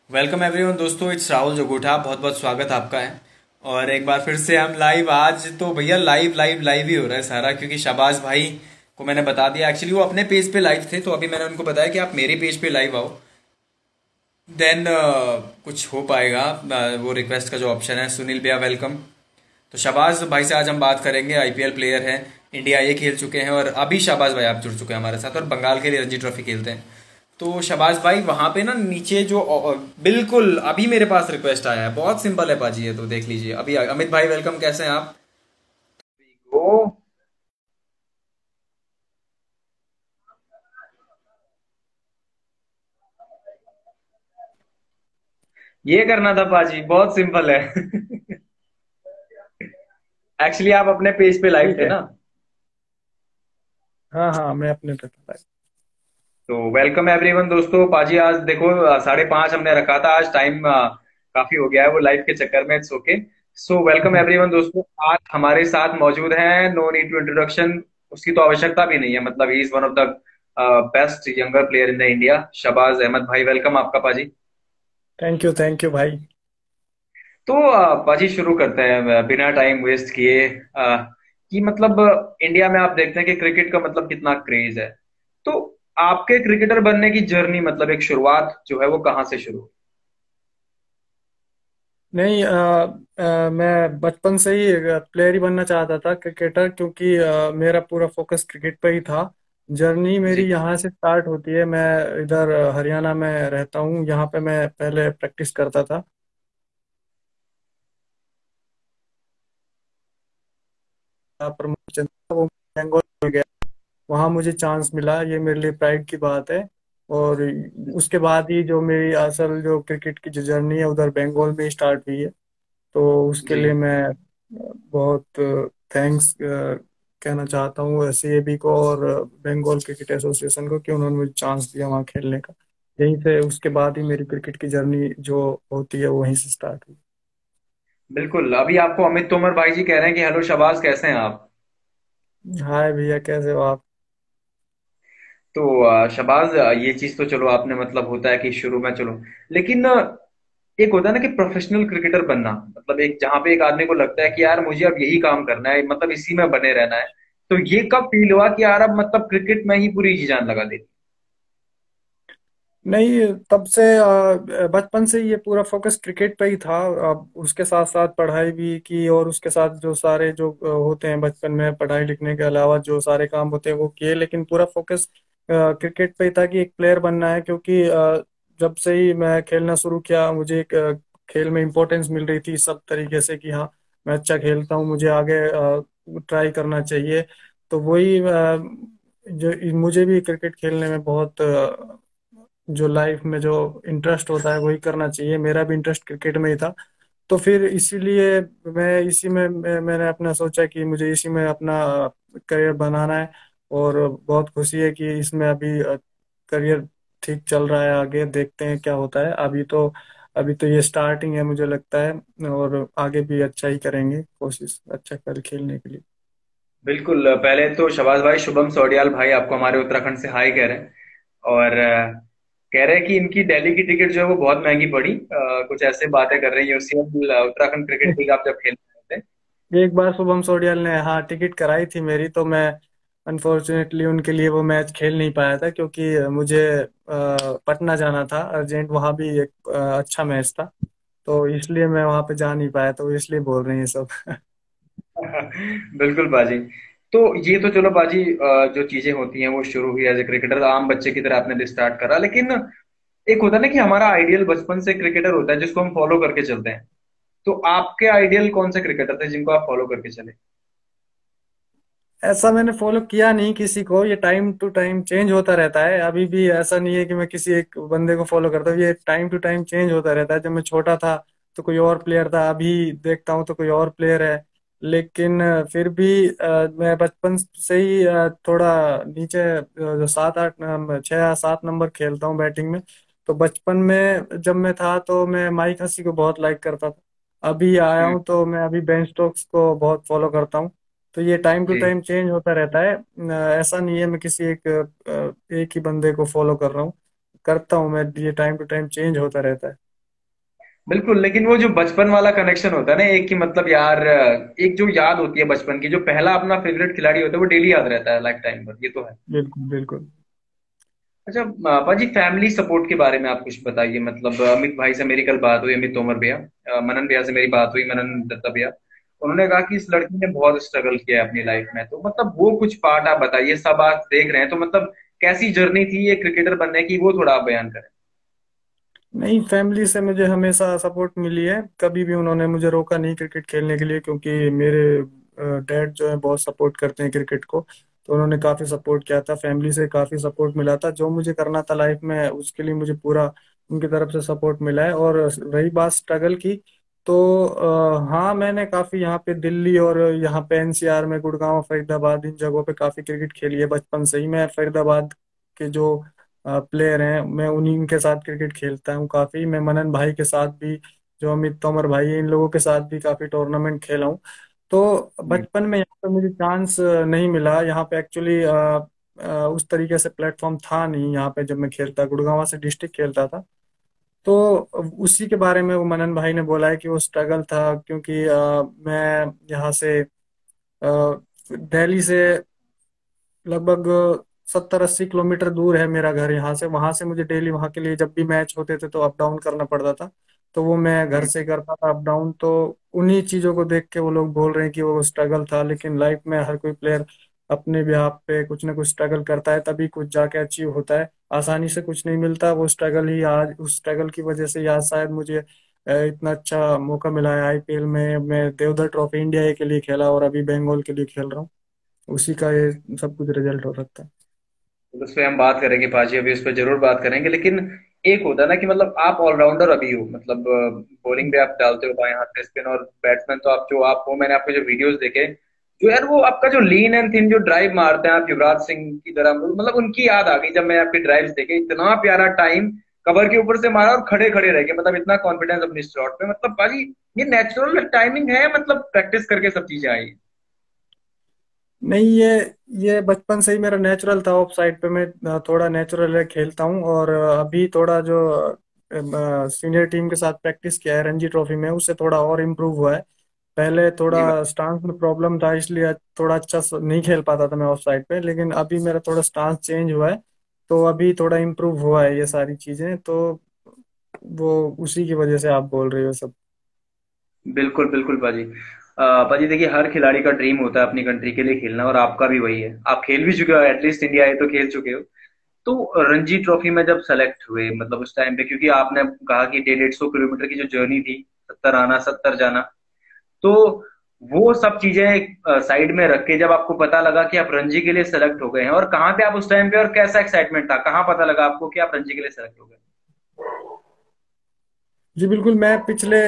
Welcome everyone दोस्तों, it's Rahul जोगोठा। बहुत बहुत स्वागत आपका है। और एक बार फिर से हम लाइव। आज तो भैया लाइव लाइव लाइव ही हो रहा है सारा, क्योंकि शाबाज भाई को मैंने बता दिया। एक्चुअली वो अपने पेज पे लाइव थे, तो अभी मैंने उनको बताया कि आप मेरे पेज पे लाइव आओ, देन कुछ हो पाएगा। वो रिक्वेस्ट का जो ऑप्शन है। सुनील भैया वेलकम। तो शाबाज भाई से आज हम बात करेंगे। आईपीएल प्लेयर हैं, इंडिया ये खेल चुके हैं, और अभी शाबाज भाई आप जुड़ चुके हैं हमारे साथ, और बंगाल के लिए रणजी ट्रॉफी खेलते हैं। तो शाबाज भाई वहां पे ना नीचे जो बिल्कुल अभी मेरे पास रिक्वेस्ट आया है, बहुत सिंपल है पाजी, ये तो देख लीजिए अभी। अमित भाई वेलकम, कैसे हैं आप? ओ, ये करना था पाजी, बहुत सिंपल है। एक्चुअली आप अपने पेज पे लाइव ठीक थे है। ना। हाँ हाँ, मैं अपने पे था। तो वेलकम एवरीवन दोस्तों। पाजी आज देखो 5:30 हमने रखा था, आज टाइम काफी हो गया है वो लाइव के चक्कर में। It's okay. So welcome everyone दोस्तों। आज हमारे साथ मौजूद हैं, नो नीड टू इंट्रोडक्शन, उसकी तो आवश्यकता भी नहीं है, मतलब he is one of the best younger player in the India, Shahbaz Ahmed भाई। वेलकम आपका पाजी। थैंक यू भाई। तो पाजी शुरू करते हैं बिना टाइम वेस्ट किए। कि मतलब इंडिया में आप देखते हैं कि क्रिकेट का मतलब कितना क्रेज है। तो आपके क्रिकेटर बनने की जर्नी, मतलब एक शुरुआत जो है वो कहाँ से शुरू हुई? नहीं, मैं बचपन से ही प्लेयर ही बनना चाहता था, क्रिकेटर, क्योंकि मेरा पूरा फोकस क्रिकेट पर ही था। जर्नी मेरी जी। यहाँ से स्टार्ट होती है। मैं इधर हरियाणा में रहता हूँ। यहाँ पे मैं पहले प्रैक्टिस करता था। यहाँ पर मुझे वो बंगाल में गया, वहाँ मुझे चांस मिला। ये मेरे लिए प्राइड की बात है। और उसके बाद ही जो मेरी असल जो क्रिकेट की जो जर्नी है उधर बंगाल में स्टार्ट हुई है। तो उसके जी लिए मैं बहुत थैंक्स कहना चाहता हूँ सीएबी को और बंगाल क्रिकेट एसोसिएशन को कि उन्होंने मुझे चांस दिया वहाँ खेलने का। यहीं से उसके बाद ही मेरी क्रिकेट की जर्नी जो होती है वहीं से स्टार्ट हुई। बिल्कुल। अभी आपको अमित तोमर भाई जी कह रहे हैं कि हेलो शबाज, कैसे हैं आप? हाय भैया, कैसे हो आप? तो शबाज, ये चीज तो चलो आपने, मतलब होता है कि शुरू में चलो, लेकिन एक होता है ना कि प्रोफेशनल क्रिकेटर बनना, मतलब एक जहां पे एक आदमी को लगता है कि यार मुझे अब यही काम करना है, मतलब इसी में बने रहना है। तो ये कब फील हुआ कि यार अब मतलब क्रिकेट में ही पूरी जी जान लगा दी? नहीं, तब से बचपन से ये पूरा फोकस क्रिकेट पे ही था। अब उसके साथ साथ पढ़ाई भी की, और उसके साथ जो सारे जो होते हैं बचपन में पढ़ाई लिखने के अलावा जो सारे काम होते हैं वो किए, लेकिन पूरा फोकस क्रिकेट पे ही था कि एक प्लेयर बनना है। क्योंकि जब से ही मैं खेलना शुरू किया मुझे एक खेल में इंपॉर्टेंस मिल रही थी सब तरीके से कि हाँ, मैं अच्छा खेलता हूँ, मुझे आगे ट्राई करना चाहिए। तो वही जो मुझे भी क्रिकेट खेलने में बहुत जो लाइफ में जो इंटरेस्ट होता है वही करना चाहिए। मेरा भी इंटरेस्ट क्रिकेट में ही था। तो फिर इसीलिए मैं इसी में मैंने अपना सोचा कि मुझे इसी में अपना करियर बनाना है। और बहुत खुशी है कि इसमें अभी करियर ठीक चल रहा है। आगे देखते हैं क्या होता है। अभी तो ये स्टार्टिंग है मुझे लगता है, और आगे भी अच्छा ही करेंगे, कोशिश अच्छा कर खेलने के लिए। बिल्कुल। पहले तो शबाज भाई, शुभम सौडियाल भाई आपको हमारे उत्तराखंड से हाई कह रहे हैं। और कह रहे हैं कि इनकी दिल्ली की टिकट जो है वो बहुत महंगी पड़ी। कुछ ऐसे बातें कर रहे हैं, यूसीएल उत्तराखंड क्रिकेट लीग आप जब खेलते थे। एक बार शुभम सोडियल ने हाँ टिकट कराई थी मेरी, तो मैं अनफॉर्चुनेटली उनके लिए वो मैच खेल नहीं पाया था, क्योंकि मुझे पटना जाना था अर्जेंट। वहाँ भी एक अच्छा मैच था, तो इसलिए मैं वहाँ पे जा नहीं पाया। तो इसलिए बोल रही हैं सब। बिल्कुल बाजी। तो ये तो चलो बाजी, जो चीजें होती हैं वो शुरू हुई एज ए क्रिकेटर, आम बच्चे की तरह आपने स्टार्ट करा। लेकिन एक होता है ना कि हमारा आइडियल बचपन से क्रिकेटर होता है जिसको हम फॉलो करके चलते हैं। तो आपके आइडियल कौन से क्रिकेटर थे जिनको आप फॉलो करके चले? ऐसा मैंने फॉलो किया नहीं किसी को। ये टाइम टू टाइम चेंज होता रहता है। अभी भी ऐसा नहीं है कि मैं किसी एक बंदे को फॉलो करता हूँ। ये टाइम टू टाइम चेंज होता रहता है। जब मैं छोटा था तो कोई और प्लेयर था, अभी देखता हूँ तो कोई और प्लेयर है। लेकिन फिर भी मैं बचपन से ही थोड़ा नीचे जो 7 8 6 7 नंबर खेलता हूँ बैटिंग में। तो बचपन में जब मैं था तो मैं माइक हसी को बहुत लाइक करता था। अभी आया हम्म। हूँ तो मैं अभी बेन स्टोक्स को बहुत फॉलो करता हूँ। तो ये टाइम टू जी। टाइम चेंज होता रहता है। ऐसा नहीं है मैं किसी एक ही बंदे को फॉलो कर रहा हूँ। करता हूँ मैं, ये टाइम टू टाइम चेंज होता रहता है। बिल्कुल, लेकिन वो जो बचपन वाला कनेक्शन होता है ना, एक कि मतलब यार, एक जो याद होती है बचपन की, जो पहला अपना फेवरेट खिलाड़ी होता है वो डेली याद रहता है लाइफ टाइम पर, ये तो है। बिल्कुल बिल्कुल। अच्छा, पाजी फैमिली सपोर्ट के बारे में आप कुछ बताइए। मतलब अमित भाई से मेरी कल बात हुई, अमित तोमर भैया, मनन भैया से मेरी बात हुई, मनन दत्ता भैया। उन्होंने कहा कि इस लड़की ने बहुत स्ट्रगल किया है अपनी लाइफ में, तो मतलब वो कुछ पार्ट आप बताइए। सब आप देख रहे हैं तो मतलब कैसी जर्नी थी ये क्रिकेटर बनने की, वो थोड़ा आप बयान करें। नहीं, फैमिली से मुझे हमेशा सपोर्ट मिली है। कभी भी उन्होंने मुझे रोका नहीं क्रिकेट खेलने के लिए, क्योंकि मेरे डैड जो है बहुत सपोर्ट करते हैं क्रिकेट को। तो उन्होंने काफी सपोर्ट किया था, फैमिली से काफी सपोर्ट मिला था। जो मुझे करना था लाइफ में उसके लिए मुझे पूरा उनकी तरफ से सपोर्ट मिला है। और रही बात स्ट्रगल की, तो हाँ, मैंने काफी यहाँ पे दिल्ली और यहाँ पे एनसीआर में, गुड़गांव, फरीदाबाद, इन जगहों पे काफी क्रिकेट खेली है बचपन से ही। मैं फरीदाबाद के जो प्लेयर हैं, मैं उन्हीं के साथ क्रिकेट खेलता हूँ काफी। मैं मनन भाई के साथ भी, जो अमित तोमर भाई है, इन लोगों के साथ भी काफी टूर्नामेंट खेला हूँ। तो हम्म। बचपन में यहाँ पे मुझे चांस नहीं मिला। यहाँ पे एक्चुअली उस तरीके से प्लेटफॉर्म था नहीं यहाँ पे। जब मैं खेलता, गुड़गांव से डिस्ट्रिक्ट खेलता था, तो उसी के बारे में वो मनन भाई ने बोला है कि वो स्ट्रगल था, क्योंकि मैं यहाँ से दिल्ली से लगभग 70-80 किलोमीटर दूर है मेरा घर यहाँ से। वहां से मुझे डेली वहां के लिए जब भी मैच होते थे तो अप डाउन करना पड़ता था। तो वो मैं घर हम्म। से करता था अप डाउन। तो उन्हीं चीजों को देख के वो लोग बोल रहे हैं कि वो स्ट्रगल था। लेकिन लाइफ में हर कोई प्लेयर अपने भी आप पे कुछ ना कुछ स्ट्रगल करता है, तभी कुछ जाके अचीव होता है। आसानी से कुछ नहीं मिलता। वो स्ट्रगल ही आज, उस स्ट्रगल की वजह से ही आज शायद मुझे इतना अच्छा मौका मिला है आईपीएल में। मैं देवधर ट्रॉफी इंडिया ए के लिए खेला और अभी बंगाल के लिए खेल रहा हूँ। उसी का ये सब कुछ रिजल्ट हो सकता है। तो उस पर हम बात करेंगे पाजी, अभी उस पर जरूर बात करेंगे। लेकिन एक होता है ना कि मतलब आप ऑलराउंडर अभी हो, मतलब बॉलिंग भी आप डालते हो बाएं हाथ से, स्पिन और बैट्समैन तो आप जो आप हो, मैंने आपके जो वीडियोस देखे, जो यार वो आपका जो लीन एंड थिन जो ड्राइव मारते हैं आप युवराज सिंह की तरह, मतलब उनकी याद आ गई जब मैं आपके ड्राइव्स देखे। इतना प्यारा टाइम कवर के ऊपर से मारा और खड़े खड़े रह गए, मतलब इतना कॉन्फिडेंस अपनी शॉट पे। मतलब पाजी ये नेचुरल टाइमिंग है, मतलब प्रैक्टिस करके सब चीजें आई। नहीं, ये बचपन से ही मेरा नेचुरल था। ऑफ साइड पे मैं थोड़ा नेचुरल खेलता हूँ। और अभी थोड़ा जो सीनियर टीम के साथ प्रैक्टिस किया है रणजी ट्रॉफी में, उससे थोड़ा और इम्प्रूव हुआ है। पहले जी थोड़ा स्टांस में प्रॉब्लम था, इसलिए थोड़ा अच्छा नहीं खेल पाता था मैं ऑफ साइड पे। लेकिन अभी मेरा थोड़ा स्टांस चेंज हुआ है, तो अभी थोड़ा इम्प्रूव हुआ है ये सारी चीजें। तो वो उसी की वजह से आप बोल रहे हो सब। बिल्कुल बिल्कुल पाजी। पाजी देखिए, हर खिलाड़ी का ड्रीम होता है अपनी कंट्री के लिए खेलना, और आपका भी वही है। आप खेल भी चुके हो, एटलीस्ट इंडिया है तो खेल चुके हो। तो रणजी ट्रॉफी में जब सेलेक्ट हुए, मतलब उस टाइम पे, क्योंकि आपने कहा कि 150 किलोमीटर की जो जर्नी थी, 70 आना 70 जाना, तो वो सब चीजें साइड में रख के जब आपको पता लगा कि आप रणजी के लिए सेलेक्ट हो गए हैं, और कहाँ थे आप उस टाइम पे, और कैसा एक्साइटमेंट था, कहाँ पता लगा आपको कि आप रणजी के लिए सेलेक्ट हो गए? जी बिल्कुल। मैं पिछले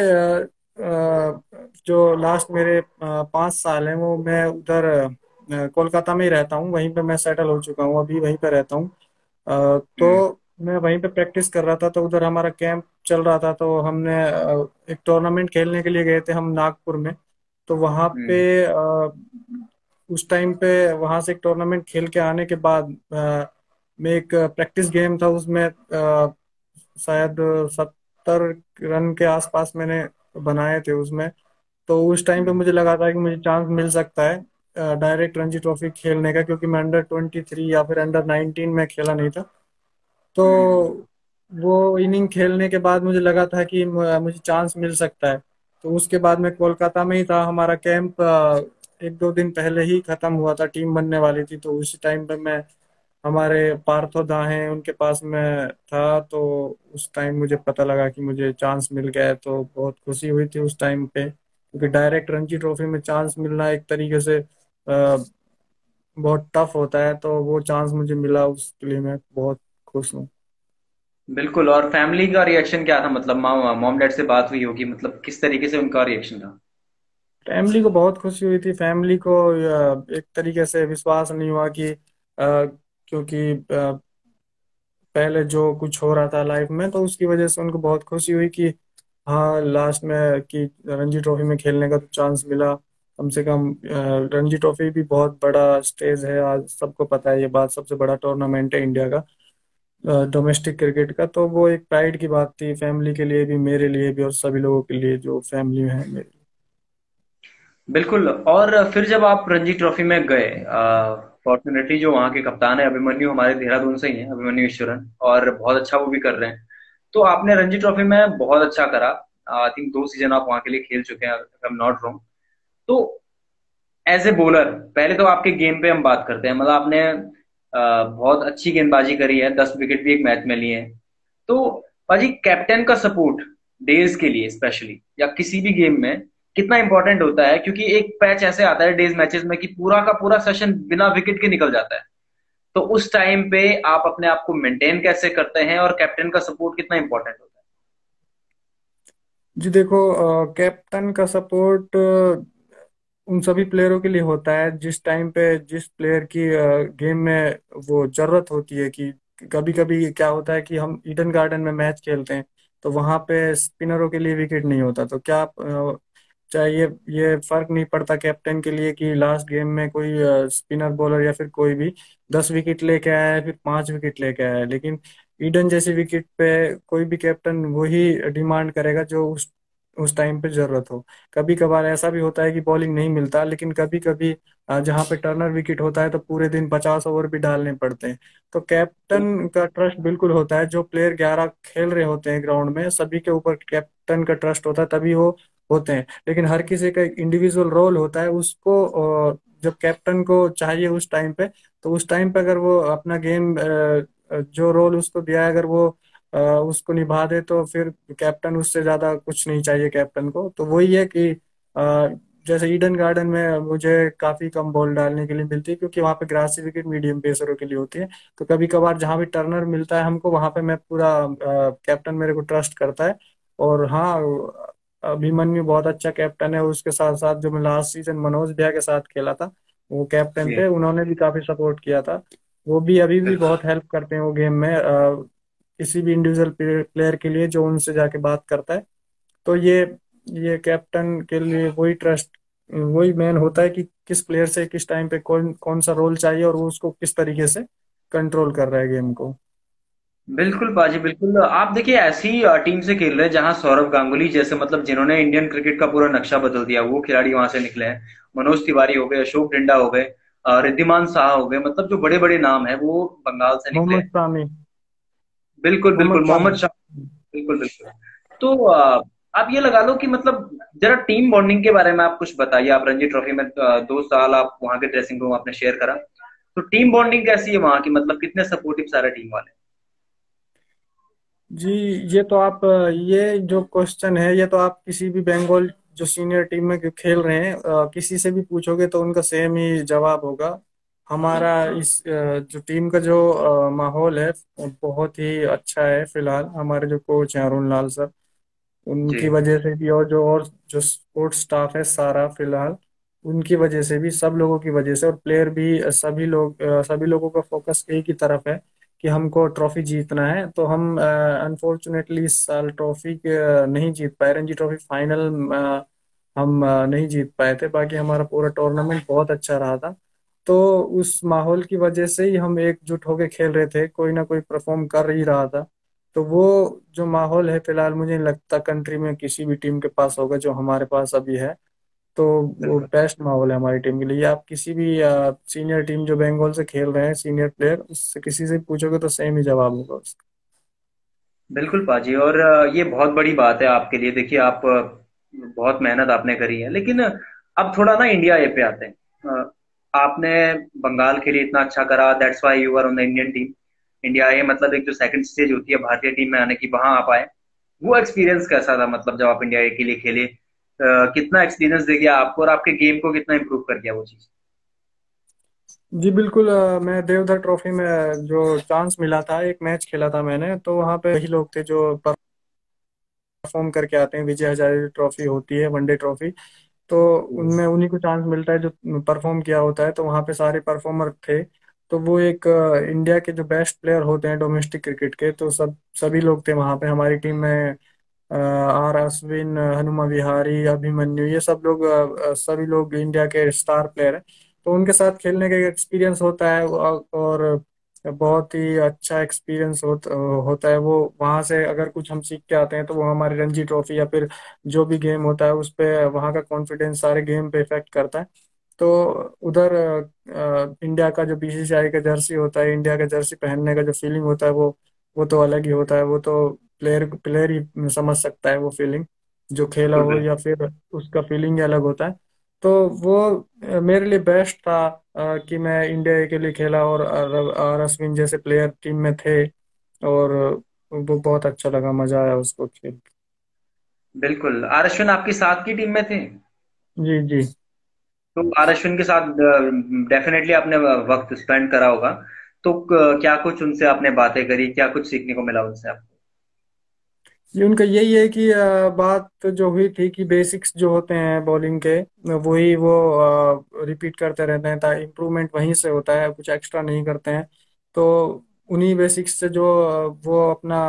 जो लास्ट मेरे 5 साल हैं, वो मैं उधर कोलकाता में ही रहता हूँ। वहीं पे मैं सेटल हो चुका हूँ, अभी वहीं पे रहता हूँ। हम्म। तो मैं वहीं पे प्रैक्टिस कर रहा था। तो उधर हमारा कैंप चल रहा था, तो हमने एक टूर्नामेंट खेलने के लिए गए थे हम नागपुर में। तो वहाँ पे हम्म। उस टाइम पे वहाँ से एक टूर्नामेंट खेल के आने के बाद मैं एक प्रैक्टिस गेम था उसमें, शायद 70 रन के आसपास मैंने बनाए थे उसमें। तो उस टाइम पे हम्म। मुझे लगा था कि मुझे चांस मिल सकता है डायरेक्ट रणजी ट्रॉफी खेलने का, क्योंकि मैं अंडर 23 या फिर अंडर 19 में खेला नहीं था। तो हम्म। वो इनिंग खेलने के बाद मुझे लगा था कि मुझे चांस मिल सकता है। तो उसके बाद मैं कोलकाता में ही था। हमारा कैंप 1-2 दिन पहले ही खत्म हुआ था, टीम बनने वाली थी। तो उसी टाइम पे मैं, हमारे पार्थो दा हैं उनके पास में था। तो उस टाइम मुझे पता लगा कि मुझे चांस मिल गया है। तो बहुत खुशी हुई थी उस टाइम पे, क्योंकि डायरेक्ट रणजी ट्रॉफी में चांस मिलना एक तरीके से बहुत टफ होता है। तो वो चांस मुझे मिला, उसके लिए मैं बहुत खुश हूँ। बिल्कुल। और फैमिली का रिएक्शन क्या था? मतलब मॉम डैड से बात हुई होगी, मतलब किस तरीके से उनका रिएक्शन था? फैमिली को बहुत खुशी हुई थी। फैमिली को एक तरीके से विश्वास नहीं हुआ कि क्योंकि पहले जो कुछ हो रहा था लाइफ में, तो उसकी वजह से उनको बहुत खुशी हुई कि हाँ, लास्ट में कि रणजी ट्रॉफी में खेलने का तो चांस मिला कम से कम। रणजी ट्रॉफी भी बहुत बड़ा स्टेज है, आज सबको पता है ये बात, सबसे बड़ा टूर्नामेंट है इंडिया का। डोमेस्टिक क्रिकेट का। तो वो एक प्राइड की बात थी, फैमिली के लिए भी, मेरे लिए भी, और सभी लोगों के लिए जो फैमिली में है मेरे। बिल्कुल। और फिर जब आप रणजी ट्रॉफी में गए, फॉर्चुनेटली जो वहाँ के कप्तान है अभिमन्यु, हमारे देहरादून से ही है अभिमन्यु ईश्वरन, और बहुत अच्छा वो भी कर रहे हैं। तो आपने रणजी ट्रॉफी में बहुत अच्छा करा। आई थिंक 2 सीजन आप वहाँ के लिए खेल चुके हैं, आई एम नॉट रॉन्ग। तो एज ए बॉलर, पहले तो आपके गेम पे हम बात करते हैं। मतलब आपने बहुत अच्छी गेंदबाजी करी है, 10 विकेट भी एक मैच में लिए हैं। तो पाजी, कैप्टन का सपोर्ट डेज के लिए स्पेशली, या किसी भी गेम में कितना इंपॉर्टेंट होता है? क्योंकि एक पैच ऐसे आता है डेज मैचेस में कि पूरा का पूरा सेशन बिना विकेट के निकल जाता है। तो उस टाइम पे आप अपने आप को मेंटेन कैसे करते हैं, और कैप्टन का सपोर्ट कितना इंपॉर्टेंट होता जी देखो, कैप्टन का सपोर्ट उन सभी प्लेयरों के लिए होता है जिस टाइम पे जिस प्लेयर की गेम में वो जरूरत होती है। कि कभी कभी क्या होता है कि हम ईडन गार्डन में मैच खेलते हैं, तो वहां पे स्पिनरों के लिए विकेट नहीं होता। तो क्या चाहिए, ये फर्क नहीं पड़ता कैप्टन के लिए कि लास्ट गेम में कोई स्पिनर बॉलर या फिर कोई भी 10 विकेट लेके आया है, फिर 5 विकेट लेके आया है। लेकिन ईडन जैसी विकेट पे कोई भी कैप्टन वही डिमांड करेगा जो उस टाइम पे जरूरत हो। कभी कभार ऐसा भी होता है कि बॉलिंग नहीं मिलता, लेकिन कभी कभी जहाँ पे टर्नर विकेट होता है तो पूरे दिन 50 ओवर भी डालने पड़ते हैं। तो है? कैप्टन का ट्रस्ट बिल्कुल होता है। जो प्लेयर 11 खेल रहे होते हैं ग्राउंड में, सभी के ऊपर कैप्टन का ट्रस्ट होता है, तभी वो होते हैं। लेकिन हर किसी का एक इंडिविजुअल रोल होता है उसको। जब कैप्टन को चाहिए उस टाइम पे, तो उस टाइम पे अगर वो अपना गेम जो रोल उसको दिया है, अगर वो उसको निभा दे, तो फिर कैप्टन, उससे ज्यादा कुछ नहीं चाहिए कैप्टन को। तो वही है कि अ, जैसे ईडन गार्डन में मुझे काफी कम बॉल डालने के लिए मिलती है, क्योंकि वहाँ पे ग्रासी विकेट मीडियम पेसरों के लिए होती है। तो कभी कभार जहाँ भी टर्नर मिलता है हमको, वहाँ पे मैं पूरा कैप्टन मेरे को ट्रस्ट करता है। और हाँ, अभिमन्यु बहुत अच्छा कैप्टन है। उसके साथ साथ जो मैं लास्ट सीजन मनोज भैया के साथ खेला था, वो कैप्टन जी। थे, उन्होंने भी काफी सपोर्ट किया था। वो भी अभी भी बिल्कुल। बहुत हेल्प करते हैं वो गेम में, किसी भी इंडिविजुअल प्लेयर के लिए जो उनसे जाके बात करता है। तो ये कैप्टन के लिए वही ट्रस्ट, वही मेन होता है कि किस प्लेयर से किस टाइम पे कौन कौन सा रोल चाहिए, और वो उसको किस तरीके से कंट्रोल कर रहा है गेम को। बिल्कुल बाजी, बिल्कुल। आप देखिए, ऐसी टीम से खेल रहे हैं जहां सौरव गांगुली जैसे, मतलब जिन्होंने इंडियन क्रिकेट का पूरा नक्शा बदल दिया, वो खिलाड़ी वहां से निकले हैं। मनोज तिवारी हो गए, अशोक डिंडा हो गए, रिद्धिमान शाह हो गए। मतलब जो बड़े बड़े नाम हैं वो बंगाल से निकले मोहम्मद हैं। शामी। बिल्कुल बिल्कुल, मोहम्मद शामी। मोहम्मद शाह। बिल्कुल बिल्कुल। तो आप ये लगा लो कि मतलब जरा टीम बॉन्डिंग के बारे में आप कुछ बताइए। आप रणजी ट्रॉफी में 2 साल आप वहां के ड्रेसिंग रूम आपने शेयर करा, तो टीम बॉन्डिंग कैसी है वहां की? मतलब कितने सपोर्टिव सारे टीम वाले? जी, ये तो आप ये जो क्वेश्चन है, ये तो आप किसी भी बंगाल जो सीनियर टीम में खेल रहे हैं, किसी से भी पूछोगे तो उनका सेम ही जवाब होगा। हमारा इस जो टीम का जो माहौल है, बहुत ही अच्छा है। फिलहाल हमारे जो कोच हैं अरुण लाल सर, जी। उनकी वजह से भी, और जो सपोर्ट स्टाफ है सारा, फिलहाल उनकी वजह से भी, सब लोगों की वजह से, और प्लेयर भी, सभी लोगों का फोकस एक ही तरफ है कि हमको ट्रॉफी जीतना है। तो हम अनफॉर्चुनेटली इस साल ट्रॉफी नहीं जीत पाए, रणजी ट्रॉफी फाइनल हम नहीं जीत पाए थे। बाकी हमारा पूरा टूर्नामेंट बहुत अच्छा रहा था। तो उस माहौल की वजह से ही हम एकजुट होके खेल रहे थे, कोई ना कोई परफॉर्म कर ही रहा था। तो वो जो माहौल है, फिलहाल मुझे नहीं लगता कंट्री में किसी भी टीम के पास होगा जो हमारे पास अभी है। तो वो बिल्कुल बेस्ट माहौल है हमारी टीम के लिए। आप किसी भी सीनियर टीम जो बंगाल से खेल रहे हैं, सीनियर प्लेयर, उससे किसी से पूछोगे तो सेम ही जवाब होगा उसका। बिल्कुल पाजी। और ये बहुत बड़ी बात है आपके लिए। देखिए, आप बहुत मेहनत आपने करी है, लेकिन अब थोड़ा ना इंडिया ए पे आते हैं। आपने बंगाल के लिए इतना अच्छा करा, that's why you are on the Indian team. India A मतलब एक जो सेकंड स्टेज होती है भारतीय टीम में आने की, वहां आप आए। वो एक्सपीरियंस कैसा था? मतलब जब आप इंडिया ए के लिए खेले, कितना एक्सपीरियंस दे गया आपको, और आपके गेम को कितना इंप्रूव कर गया वो चीज? जी बिल्कुल, मैं देवधर ट्रॉफी में जो चांस मिला था, एक मैच खेला था मैंने, तो वहाँ पे वही लोग थे जो परफॉर्म करके आते हैं। विजय हजारे ट्रॉफी होती है, वनडे ट्रॉफी, तो उनमें उन्हीं को चांस मिलता है जो परफॉर्म किया होता है। तो वहाँ पे सारे परफॉर्मर थे। तो वो एक इंडिया के जो बेस्ट प्लेयर होते हैं डोमेस्टिक क्रिकेट के, तो सभी लोग थे वहाँ पे हमारी टीम में। आर अश्विन, हनुमा विहारी, अभिमन्यु, ये सब लोग, सभी लोग इंडिया के स्टार प्लेयर हैं। तो उनके साथ खेलने का एक एक्सपीरियंस होता है। और बहुत ही अच्छा एक्सपीरियंस होता है वो। वहां से अगर कुछ हम सीख के आते हैं तो वो हमारी रणजी ट्रॉफी या फिर जो भी गेम होता है उस पे वहाँ का कॉन्फिडेंस सारे गेम पे इफेक्ट करता है। तो उधर इंडिया का जो बीसीसीआई का जर्सी होता है, इंडिया का जर्सी पहनने का जो फीलिंग होता है वो तो अलग ही होता है। वो तो प्लेयर प्लेयर ही समझ सकता है वो फीलिंग, जो खेला बिल्कुल हो बिल्कुल। या फिर उसका फीलिंग ही अलग होता है। तो वो मेरे लिए बेस्ट था कि मैं इंडिया के लिए खेला और अश्विन जैसे प्लेयर टीम में थे। और वो बहुत अच्छा लगा, मजा आया उसको खेल के। बिल्कुल, आर अश्विन आपकी साथ की टीम में थे? जी जी। तो आर अश्विन के साथ डेफिनेटली आपने वक्त स्पेंड करा होगा। तो क्या कुछ उनसे आपने बातें करी, क्या कुछ सीखने को मिला उनसे आपको? ये उनका यही है कि बात जो हुई थी कि बेसिक्स जो होते हैं बॉलिंग के वही वो रिपीट करते रहते हैं, ताकि इम्प्रूवमेंट वहीं से होता है, कुछ एक्स्ट्रा नहीं करते हैं। तो उन्हीं बेसिक्स से जो वो अपना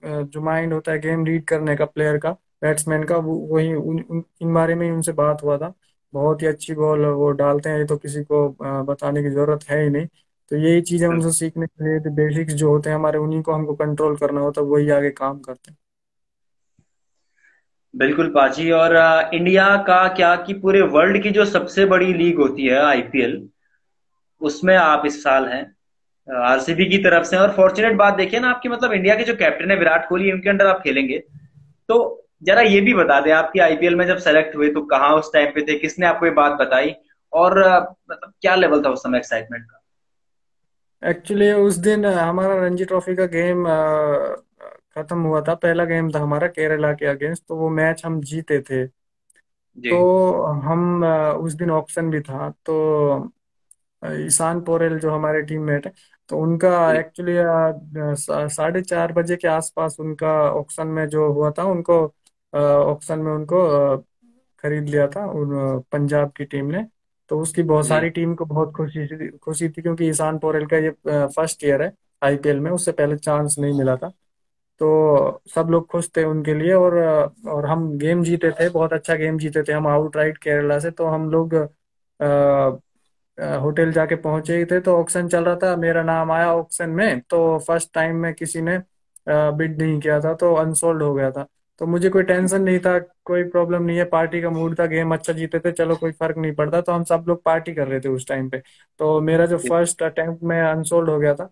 जो माइंड होता है गेम रीड करने का प्लेयर का, बैट्समैन का, वही इन बारे में ही उनसे बात हुआ था। बहुत ही अच्छी बॉल वो डालते हैं, ये तो किसी को बताने की जरूरत है ही नहीं। तो यही चीजें उनसे सीखने के लिए बेसिक्स जो होते हैं हमारे, उन्हीं को हमको कंट्रोल करना होता है, वही आगे काम करते हैं। बिल्कुल पाजी। और इंडिया का क्या कि पूरे वर्ल्ड की जो सबसे बड़ी लीग होती है आईपीएल, उसमें आप इस साल हैं, आरसीबी की तरफ से। और फॉर्चुनेट बात देखिए ना आपकी, मतलब इंडिया के जो कैप्टन है विराट कोहली, उनके अंडर आप खेलेंगे। तो जरा ये भी बता दें, आपकी आईपीएल में जब सेलेक्ट हुए तो कहाँ उस टाइम पे थे, किसने आपको ये बात बताई, और मतलब क्या लेवल था उस समय एक्साइटमेंट का? एक्चुअली उस दिन हमारा रणजी ट्रॉफी का गेम खत्म हुआ था। पहला गेम था हमारा केरला के अगेंस्ट, तो वो मैच हम जीते थे। जी तो हम उस दिन ऑक्शन भी था। तो ईशान पोरेल जो हमारे टीममेट है, तो उनका जी एक्चुअली 4:30 बजे के आसपास उनका ऑक्शन में जो हुआ था, उनको ऑक्शन में उनको खरीद लिया था उन पंजाब की टीम ने। तो उसकी बहुत जी सारी टीम को बहुत खुशी थी क्योंकि ईशान पोरेल का ये फर्स्ट ईयर है आईपीएल में, उससे पहले चांस नहीं मिला था। तो सब लोग खुश थे उनके लिए। और हम गेम जीते थे, बहुत अच्छा गेम जीते थे हम आउटराइट केरला से। तो हम लोग होटल जाके पहुंचे ही थे, तो ऑक्शन चल रहा था, मेरा नाम आया ऑक्शन में। तो फर्स्ट टाइम में किसी ने बिड नहीं किया था, तो अनसोल्ड हो गया था। तो मुझे कोई टेंशन नहीं था, कोई प्रॉब्लम नहीं है, पार्टी का मूड था, गेम अच्छा जीते थे, चलो कोई फर्क नहीं पड़ता। तो हम सब लोग पार्टी कर रहे थे उस टाइम पे। तो मेरा जो जी फर्स्ट अटेम्प्ट में अनसोल्ड हो गया था।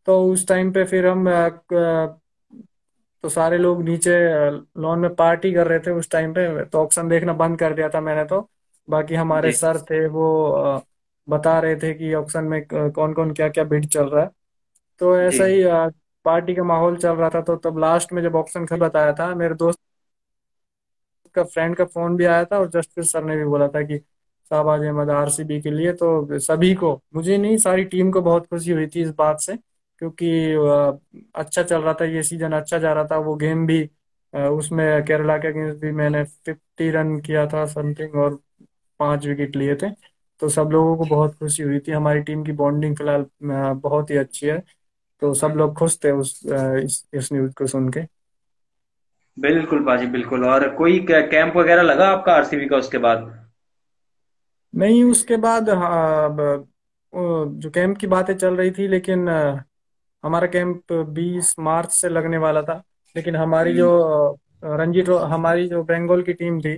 तो उस टाइम पे फिर हम तो सारे लोग नीचे लॉन में पार्टी कर रहे थे उस टाइम पे। तो ऑक्शन देखना बंद कर दिया था मैंने तो। बाकी हमारे जी सर थे, वो बता रहे थे कि ऑक्शन में कौन कौन क्या क्या बिड चल रहा है। तो जी ऐसा ही पार्टी का माहौल चल रहा था। तो तब लास्ट में जब ऑक्शन खत्म बताया था, मेरे दोस्त का फ्रेंड का फोन भी आया था, और जस्ट फिर सर ने भी बोला था कि शाहबाज अहमद आरसीबी के लिए। तो सभी को, मुझे नहीं सारी टीम को बहुत खुशी हुई थी इस बात से, क्योंकि अच्छा चल रहा था, ये सीजन अच्छा जा रहा था। वो गेम भी उसमें केरला के अगेंस्ट भी मैंने 50 रन किया था समथिंग, और 5 विकेट लिए थे। तो सब लोगों को बहुत खुशी हुई थी। हमारी टीम की बॉन्डिंग फिलहाल बहुत ही अच्छी है। तो सब लोग खुश थे इस न्यूज को सुन के। बिल्कुल पाजी बिल्कुल। और कोई कैंप वगैरह लगा आपका आरसीबी का उसके बाद? नहीं, उसके बाद हाँ, जो कैंप की बातें चल रही थी, लेकिन हमारा कैंप 20 मार्च से लगने वाला था। लेकिन हमारी जो हम्म, हमारी जो बंगाल की टीम थी,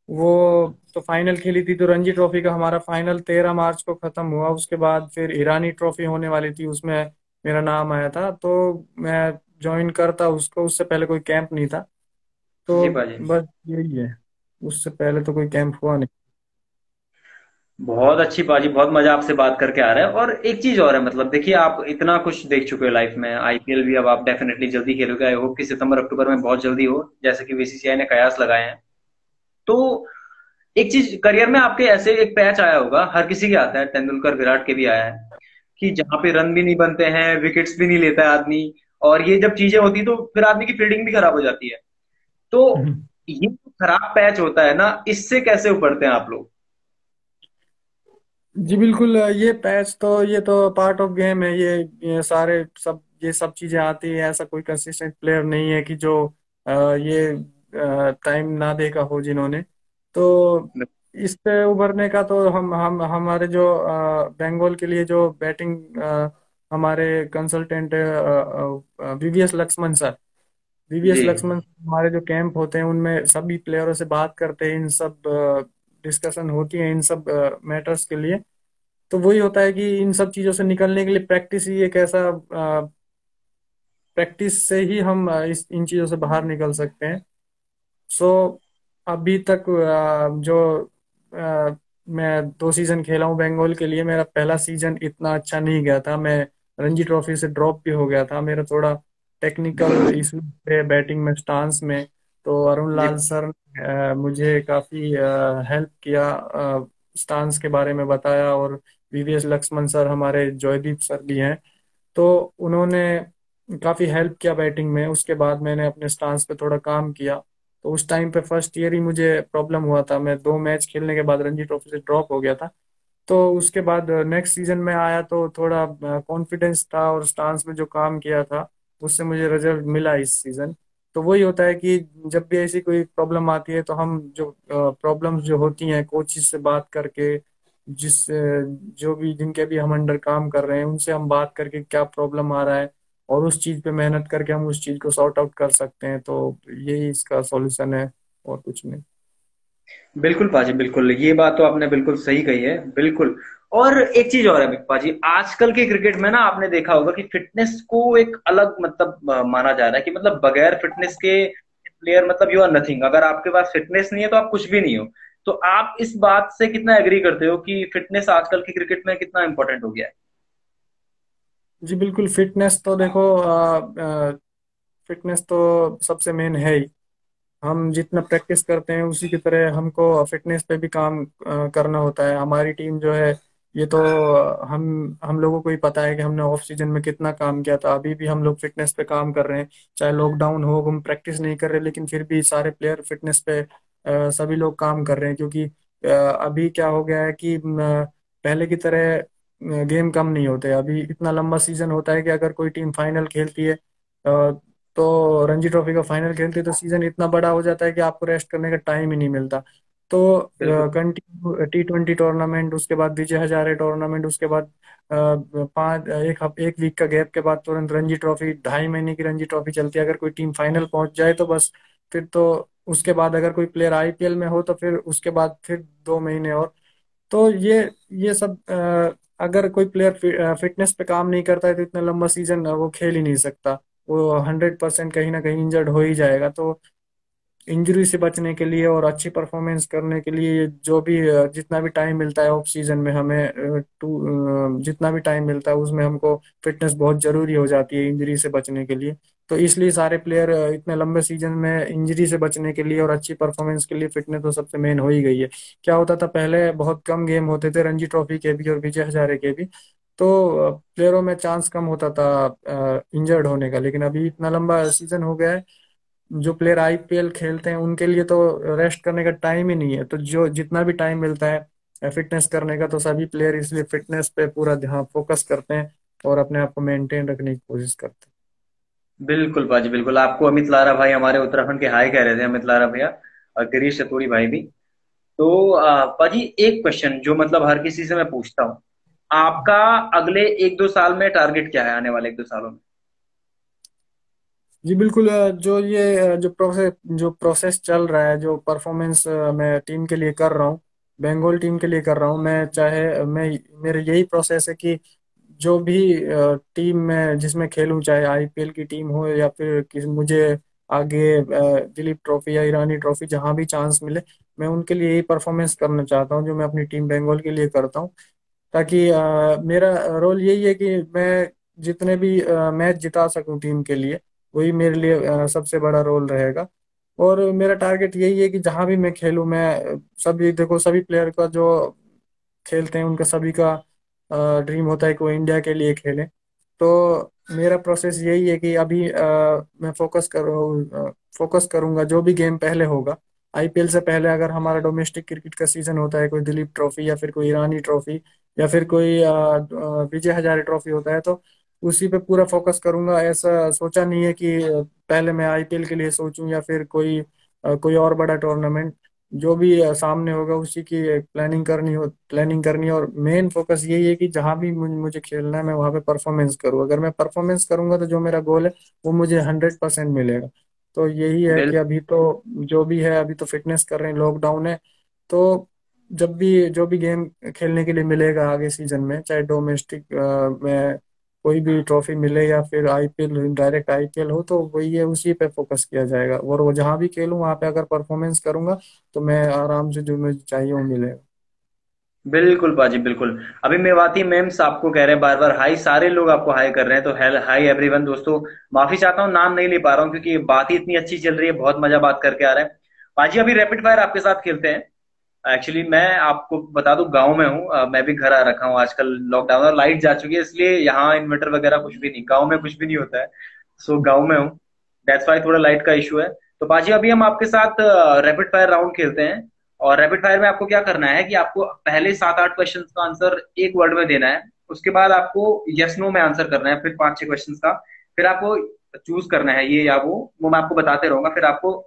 वो तो फाइनल खेली थी। तो रणजी ट्रॉफी का हमारा फाइनल 13 मार्च को खत्म हुआ। उसके बाद फिर ईरानी ट्रॉफी होने वाली थी, उसमें मेरा नाम आया था। तो मैं ज्वाइन करता उसको, उससे पहले कोई कैंप नहीं था। तो जी पाजी। बस यही है, उससे पहले तो कोई कैंप हुआ नहीं। बहुत अच्छी बाजी, बहुत मजा आपसे बात करके आ रहा है। और एक चीज और है, मतलब देखिए आप इतना कुछ देख चुके हो लाइफ में, आईपीएल भी अब आप डेफिनेटली जल्दी खेलोगे। आई होप कि सितंबर अक्टूबर में बहुत जल्दी हो, जैसे कि बीसीसीआई ने कयास लगाए हैं। तो एक चीज, करियर में आपके ऐसे एक पैच आया होगा, हर किसी के आता है, तेंदुलकर विराट के भी आया है, कि जहां पे रन भी नहीं बनते हैं, विकेट्स भी नहीं लेता है आदमी, और ये जब चीजें होती तो फिर आदमी की फील्डिंग भी खराब हो जाती है। तो ये जो खराब पैच होता है ना, इससे कैसे उबरते हैं आप लोग? जी बिल्कुल। ये तो पार्ट ऑफ गेम है। ये सब चीजें आती है। ऐसा कोई कंसिस्टेंट प्लेयर नहीं है कि जो ये टाइम ना देखा हो जिन्होंने। तो इससे उभरने का तो हम हमारे जो बंगाल के लिए जो बैटिंग हमारे consultant VVS Laxman sir. VVS ji. Laxman हमारे जो कैंप होते हैं उनमें सभी प्लेयरों से बात करते हैं, इन सब डिस्कशन होती है इन सब मैटर्स के लिए। तो वही होता है कि इन सब चीजों से निकलने के लिए प्रैक्टिस ही एक ऐसा, प्रैक्टिस से ही हम इस इन चीजों से बाहर निकल सकते हैं। सो अभी तक जो मैं 2 सीजन खेला हूँ बंगाल के लिए, मेरा पहला सीजन इतना अच्छा नहीं गया था। मैं रणजी ट्रॉफी से ड्रॉप भी हो गया था, मेरा थोड़ा टेक्निकल इशू थे बैटिंग में, स्टांस में। तो अरुण जी। लाल सर ने मुझे काफ़ी हेल्प किया, स्टांस के बारे में बताया। और वीवीएस लक्ष्मण सर, हमारे जॉयदीप सर भी हैं, तो उन्होंने काफ़ी हेल्प किया बैटिंग में। उसके बाद मैंने अपने स्टांस पे थोड़ा काम किया। तो उस टाइम पे फर्स्ट ईयर ही मुझे प्रॉब्लम हुआ था, मैं 2 मैच खेलने के बाद रणजी ट्रॉफी से ड्रॉप हो गया था। तो उसके बाद नेक्स्ट सीजन में आया तो थोड़ा कॉन्फिडेंस था, और स्टांस में जो काम किया था उससे मुझे रिजल्ट मिला इस सीजन। तो वही होता है कि जब भी ऐसी कोई प्रॉब्लम आती है तो हम जो प्रॉब्लम्स जो होती हैं कोचिज से बात करके, जो भी जिनके भी हम अंडर काम कर रहे हैं उनसे हम बात करके क्या प्रॉब्लम आ रहा है, और उस चीज पे मेहनत करके हम उस चीज को सॉर्ट आउट कर सकते हैं। तो यही इसका सॉल्यूशन है, और कुछ नहीं। बिल्कुल पाजी, बिल्कुल ये बात तो आपने बिल्कुल सही कही है, बिल्कुल। और एक चीज और है पाजी, आजकल के क्रिकेट में ना आपने देखा होगा कि फिटनेस को एक अलग मतलब माना जा रहा है कि मतलब बगैर फिटनेस के प्लेयर मतलब यू आर नथिंग। अगर आपके पास फिटनेस नहीं है तो आप कुछ भी नहीं हो। तो आप इस बात से कितना एग्री करते हो कि फिटनेस आजकल की क्रिकेट में कितना इंपॉर्टेंट हो गया है? जी बिल्कुल, फिटनेस तो देखो, फिटनेस तो सबसे मेन है ही। हम जितना प्रैक्टिस करते हैं उसी की तरह हमको फिटनेस पे भी काम करना होता है। हमारी टीम जो है, ये तो हम लोगों को ही पता है कि हमने ऑफ सीजन में कितना काम किया था। अभी भी हम लोग फिटनेस पे काम कर रहे हैं, चाहे लॉकडाउन हो, हम प्रैक्टिस नहीं कर रहे, लेकिन फिर भी सारे प्लेयर फिटनेस पे सभी लोग काम कर रहे हैं। क्योंकि अभी क्या हो गया है कि पहले की तरह गेम कम नहीं होते। अभी इतना लंबा सीजन होता है कि अगर कोई टीम फाइनल खेलती है, तो रणजी ट्रॉफी का फाइनल खेलते तो सीजन इतना बड़ा हो जाता है कि आपको रेस्ट करने का टाइम ही नहीं मिलता। तो बिल्कुल। कंटिन्यू T20 टूर्नामेंट, उसके बाद विजय हजारे टूर्नामेंट, उसके बाद एक वीक का गैप के बाद तुरंत रणजी ट्रॉफी, 2.5 महीने की रणजी ट्रॉफी चलती है। अगर कोई टीम फाइनल पहुंच जाए तो बस, फिर तो उसके बाद अगर कोई प्लेयर आईपीएल में हो तो फिर उसके बाद फिर 2 महीने और। तो ये सब अगर कोई प्लेयर फिटनेस पे काम नहीं करता है तो इतना लंबा सीजन वो खेल ही नहीं सकता। वो 100% कहीं ना कहीं इंजर्ड हो ही जाएगा। तो इंजरी से बचने के लिए और अच्छी परफॉर्मेंस करने के लिए जो भी जितना भी टाइम मिलता है ऑफ सीजन में हमें, जितना भी टाइम मिलता है उसमें हमको फिटनेस बहुत जरूरी हो जाती है इंजरी से बचने के लिए। तो इसलिए सारे प्लेयर इतने लंबे सीजन में इंजरी से बचने के लिए और अच्छी परफॉर्मेंस के लिए फिटनेस तो सबसे मेन हो ही गई है। क्या होता था पहले, बहुत कम गेम होते थे रणजी ट्रॉफी के भी और विजय हजारे के भी, तो प्लेयरों में चांस कम होता था इंजर्ड होने का। लेकिन अभी इतना लंबा सीजन हो गया है, जो प्लेयर आईपीएल खेलते हैं उनके लिए तो रेस्ट करने का टाइम ही नहीं है। तो जो जितना भी टाइम मिलता है फिटनेस करने का, तो सभी प्लेयर इसलिए फिटनेस पे पूरा ध्यान फोकस करते हैं और अपने आप को मेंटेन रखने की कोशिश करते बिल्कुल पाजी, बिल्कुल। आपको अमित लारा भाई हमारे उत्तराखंड के हाय कह रहे थे, अमित लारा भैया। और गिरीश चतुरी भाई भी। तो पाजी एक क्वेश्चन जो मतलब हर किसी से मैं पूछता हूँ, हैं। आपका अगले 1-2 साल में टारगेट क्या है, आने वाले 1-2 सालों में? जी बिल्कुल, जो प्रोसेस चल रहा है, जो परफॉर्मेंस मैं टीम के लिए कर रहा हूँ, बंगाल टीम के लिए कर रहा हूँ, मैं चाहे मैं मेरे यही प्रोसेस है कि जो भी टीम में जिसमें खेलूं, चाहे आईपीएल की टीम हो या फिर मुझे आगे दिलीप ट्रॉफी या ईरानी ट्रॉफी, जहां भी चांस मिले, मैं उनके लिए यही परफॉर्मेंस करना चाहता हूँ जो मैं अपनी टीम बंगाल के लिए करता हूँ। ताकि मेरा रोल यही है कि मैं जितने भी मैच जिता सकूं टीम के लिए, वही मेरे लिए सबसे बड़ा रोल रहेगा। और मेरा टारगेट यही है कि जहां भी मैं खेलूं, मैं सभी देखो, सभी प्लेयर का जो खेलते हैं उनका सभी का ड्रीम होता है कि वो इंडिया के लिए खेलें। तो मेरा प्रोसेस यही है कि अभी मैं फोकस करूंगा जो भी गेम पहले होगा आईपीएल से पहले। अगर हमारा डोमेस्टिक क्रिकेट का सीजन होता है, कोई दिलीप ट्रॉफी या फिर कोई ईरानी ट्रॉफी या फिर कोई विजय हजारे ट्रॉफी होता है, तो उसी पे पूरा फोकस करूंगा। ऐसा सोचा नहीं है कि पहले मैं आईपीएल के लिए सोचूं या फिर कोई और बड़ा टूर्नामेंट। जो भी सामने होगा उसी की प्लानिंग करनी, और मेन फोकस यही है कि जहाँ भी मुझे खेलना है मैं वहाँ पे परफॉर्मेंस करूँ। अगर मैं परफॉर्मेंस करूंगा तो जो मेरा गोल है वो मुझे 100% मिलेगा। तो यही है कि अभी तो जो भी है, अभी तो फिटनेस कर रहे हैं, लॉकडाउन है। तो जब भी जो भी गेम खेलने के लिए मिलेगा आगे सीजन में, चाहे डोमेस्टिक में कोई भी ट्रॉफी मिले या फिर आईपीएल, डायरेक्ट आईपीएल हो, तो वही है, उसी पे फोकस किया जाएगा। और वो जहाँ भी खेलूँ वहाँ पे अगर परफॉर्मेंस करूंगा तो मैं आराम से जो मुझे चाहिए वो मिलेगा। बिल्कुल बाजी बिल्कुल। अभी मेवाती मेम्स आपको कह रहे हैं बार बार हाई, सारे लोग आपको हाई कर रहे हैं, तो हाई एवरीवन दोस्तों। माफी चाहता हूँ, नाम नहीं ले पा रहा हूँ क्योंकि बात ही इतनी अच्छी चल रही है, बहुत मजा बात करके आ रहा है। बाजी अभी रैपिड फायर आपके साथ खेलते हैं। एक्चुअली मैं आपको बता दूं, गांव में हूँ, मैं भी घर आ रखा हूँ आजकल, लॉकडाउन और लाइट जा चुकी है, इसलिए यहाँ इन्वर्टर वगैरह कुछ भी नहीं, गांव में कुछ भी नहीं होता है। सो गांव में हूँ, दैट्स वाई थोड़ा लाइट का इशू है। तो बाजी अभी हम आपके साथ रैपिड फायर राउंड खेलते हैं। और रैपिड फायर में आपको क्या करना है कि आपको पहले 7-8 क्वेश्चन का आंसर एक वर्ड में देना है। उसके बाद आपको यस नो में आंसर करना है, फिर 5-6 क्वेश्चन का। फिर आपको चूज करना है ये या वो मैं आपको बताते रहूंगा। फिर आपको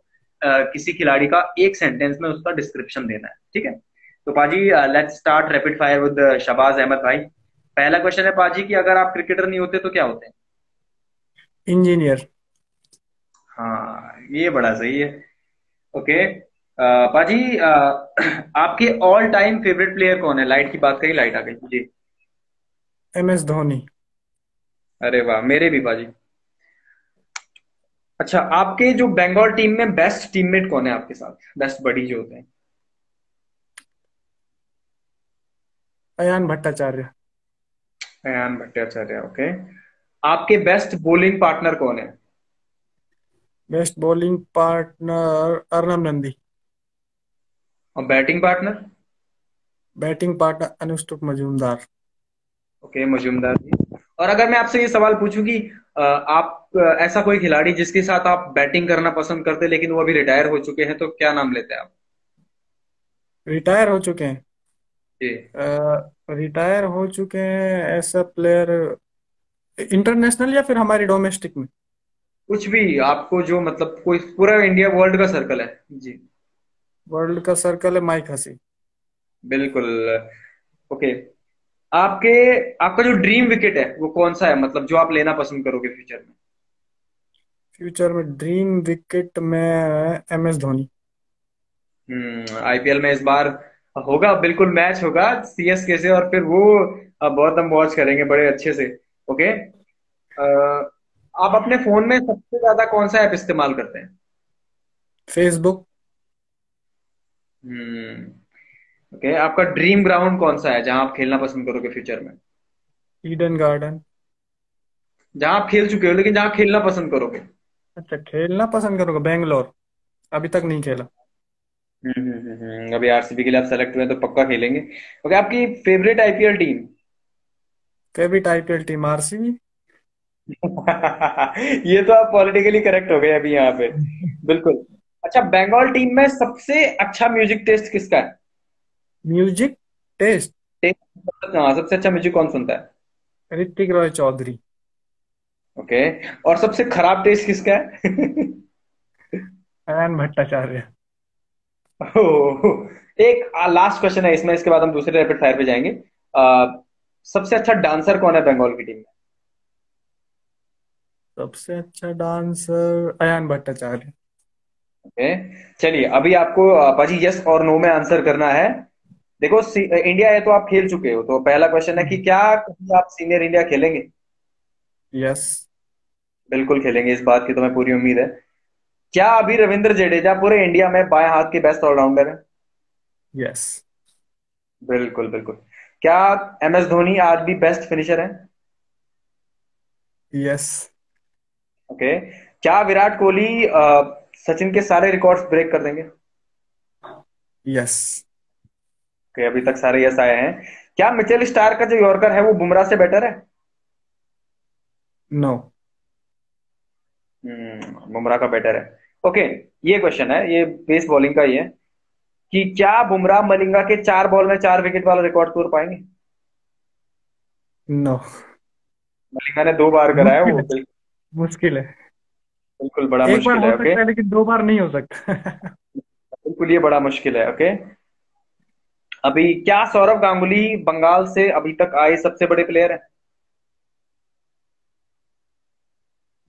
किसी खिलाड़ी का एक सेंटेंस में उसका डिस्क्रिप्शन देना है, ठीक है। तो पाजी let's start rapid fire with Shahbaz Ahmed भाई। पहला क्वेश्चन है पाजी कि अगर आप क्रिकेटर नहीं होते तो क्या होते हैं? इंजीनियर। हाँ, ये बड़ा सही है। ओके। पाजी आपके ऑल टाइम फेवरेट प्लेयर कौन है? लाइट की बात करी, लाइट आ गई जी। MS धोनी। अरे वाह, मेरे भी पाजी। अच्छा, आपके जो बंगाल टीम में बेस्ट टीममेट कौन है आपके साथ, बेस्ट बडी जो होते हैं? अयान भट्टाचार्य। अयान भट्टाचार्य, ओके। आपके बेस्ट बॉलिंग पार्टनर कौन है? Best bowling partner Arnab Nandi. और बैटिंग पार्टनर? बैटिंग पार्टनर अनुष्टुप मजूमदार। ओके, मजूमदार जी। और अगर मैं आपसे ये सवाल पूछूं कि आप ऐसा कोई खिलाड़ी जिसके साथ आप बैटिंग करना पसंद करते लेकिन वो अभी रिटायर हो चुके हैं, तो क्या नाम लेते हैं आप? रिटायर हो चुके हैं। जी। रिटायर हो चुके हैं ऐसा प्लेयर, इंटरनेशनल या फिर हमारी डोमेस्टिक में? कुछ भी आपको जो मतलब, कोई पूरा इंडिया वर्ल्ड का सर्कल है जी। वर्ल्ड का सर्कल है माइक हसी। बिल्कुल। ओके। आपके आपका जो ड्रीम विकेट है वो कौन सा है, मतलब जो आप लेना पसंद करोगे फ्यूचर में? फ्यूचर में ड्रीम विकेट में MS धोनी। आईपीएल में इस बार होगा, बिल्कुल मैच होगा सीएसके से, और फिर वो बहुत हम वॉच करेंगे बड़े अच्छे से। ओके। आप अपने फोन में सबसे ज्यादा कौन सा ऐप इस्तेमाल करते हैं? फेसबुक। ओके। आपका ड्रीम ग्राउंड कौन सा है जहां आप खेलना पसंद करोगे फ्यूचर में? Eden garden. जहां आप खेल चुके हो लेकिन जहां खेलना पसंद करोगे? अच्छा, खेलना पसंद करोगे बेंगलोर। अभी तक नहीं खेला। अभी आरसीबी के लिए आप सेलेक्ट हुए हैं तो पक्का खेलेंगे। ओके, आपकी favourite IPL team? Favourite IPL team RCB। ये तो आप पॉलिटिकली करेक्ट हो गए अभी यहाँ पे। बिल्कुल। अच्छा, बंगाल टीम में सबसे अच्छा म्यूजिक टेस्ट किसका है? Music taste. टेस्ट, हाँ, सबसे अच्छा म्यूजिक कौन सुनता है? ऋतिक रॉय चौधरी। ओके। और सबसे खराब टेस्ट किसका है? अयान भट्टाचार्य। ओह, एक लास्ट क्वेश्चन है इसमें, इसके बाद हम दूसरे रैपिड फायर पे जाएंगे। आ, सबसे अच्छा डांसर कौन है बंगाल की टीम में? सबसे अच्छा डांसर अयान भट्टाचार्य। ओके। चलिए, अभी आपको पाजी यस और नो में आंसर करना है। देखो, इंडिया है तो आप खेल चुके हो, तो पहला क्वेश्चन है कि क्या कभी आप सीनियर इंडिया खेलेंगे? यस। बिल्कुल खेलेंगे, इस बात की तो मैं पूरी उम्मीद है। क्या अभी रविंद्र जडेजा पूरे इंडिया में बाएं हाथ के बेस्ट ऑलराउंडर है? यस। बिल्कुल बिल्कुल। क्या एमएस धोनी आज भी बेस्ट फिनिशर है? यस। ओके। क्या विराट कोहली सचिन के सारे रिकॉर्ड्स ब्रेक कर देंगे? यस। ओके, अभी तक सारे यस आए हैं। क्या मिचेल स्टार का जो यॉर्कर है वो बुमराह से बेटर है? नो। बुमराह का बेटर है। ओके। ये क्वेश्चन है, ये पेस बॉलिंग का ही है कि क्या बुमराह मलिंगा के 4 बॉल में 4 विकेट वाला रिकॉर्ड तोड़ पाएंगे? नो। मलिंगा ने 2 बार करा है मुश्किल वो, है। बिल्कुल। मुश्किल है। बिल्कुल बड़ा एक बार मुश्किल हो है। ओके। सकता है लेकिन 2 बार नहीं हो सकता। बिल्कुल, ये बड़ा मुश्किल है। ओके, अभी क्या सौरव गांगुली बंगाल से अभी तक आए सबसे बड़े प्लेयर हैं?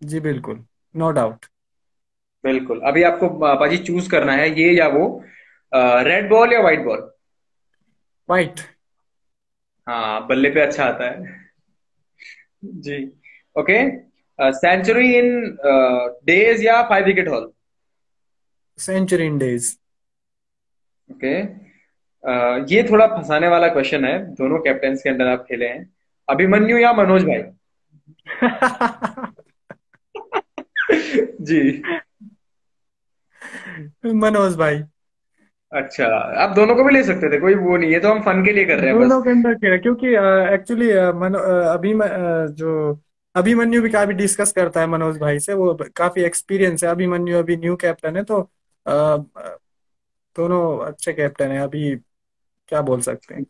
जी बिल्कुल, नो डाउट। बिल्कुल, अभी आपको पाजी चूज करना है ये या वो, रेड बॉल या व्हाइट बॉल। वाइट। हाँ, बल्ले पे अच्छा आता है। जी। ओके, सेंचुरी इन डेज या 5 विकेट हॉल। सेंचुरी इन डेज। ओके, ये थोड़ा फंसाने वाला क्वेश्चन है, दोनों कैप्टन के अंदर आप खेले हैं। अभिमन्यु या मनोज भाई। जी। मनोज भाई। अच्छा, आप दोनों को भी ले सकते थे, कोई वो नहीं है, तो हम फन के लिए कर रहे हैं दोनों बस। के अंदर खेला क्योंकि एक्चुअली जो अभिमन्यु भी काफी डिस्कस करता है मनोज भाई से, वो काफी एक्सपीरियंस है। अभिमन्यु अभी न्यू कैप्टन है, तो दोनों अच्छे कैप्टन है अभी, क्या बोल सकते हैं।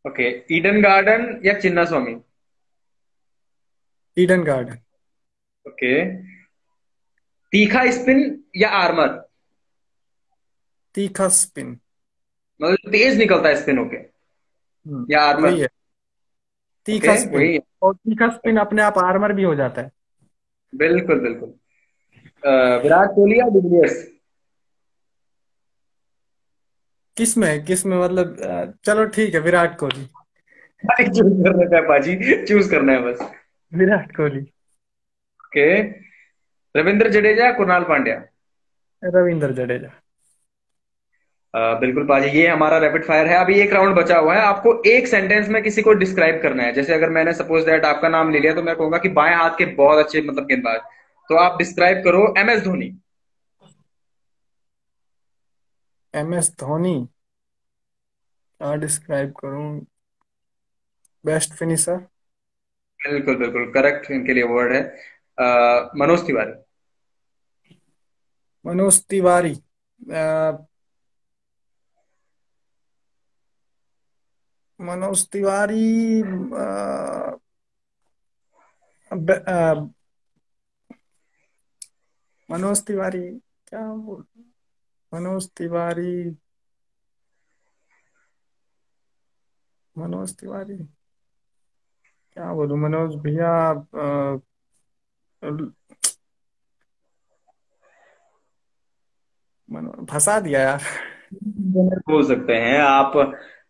ओके, ईडन गार्डन या Chinna Swamy. Eden Garden. Okay, तीखा स्पिन या आर्मर। तीखा स्पिन। मतलब तेज निकलता है स्पिन होके, या वही आर्मर। है, ओके, तीखा स्पिन। वही है। और तीखा स्पिन अपने आप आर्मर भी हो जाता है। बिल्कुल बिल्कुल। विराट कोहली या डिविलियर्स। किस में मतलब चलो ठीक है, विराट कोहली। चूज करने का है पाजी, चूज करना है बस। विराट कोहली। ओके, रविंद्र जडेजा या कुणाल पांड्या। रविंद्र जडेजा। बिल्कुल पाजी, ये हमारा रैपिड फायर है। अभी एक राउंड बचा हुआ है, आपको एक सेंटेंस में किसी को डिस्क्राइब करना है। जैसे अगर मैंने सपोज दैट आपका नाम ले लिया, तो मैं कहूंगा कि बाएं हाथ के बहुत अच्छे मतलब गेंदबाज। तो आप डिस्क्राइब करो MS धोनी। MS धोनी। क्या डिस्क्राइब करूं? Best finisher. बिल्कुल बिल्कुल करेक्ट, इनके लिए वर्ड है। मनोज तिवारी। मनोज तिवारी। अ, मनोज तिवारी। अ, ब- अ, मनोज तिवारी। क्या बोल मनोज तिवारी। मनोज तिवारी। क्या बोलूं मनोज भैया। फंसा दिया यार। बोल सकते हैं आप,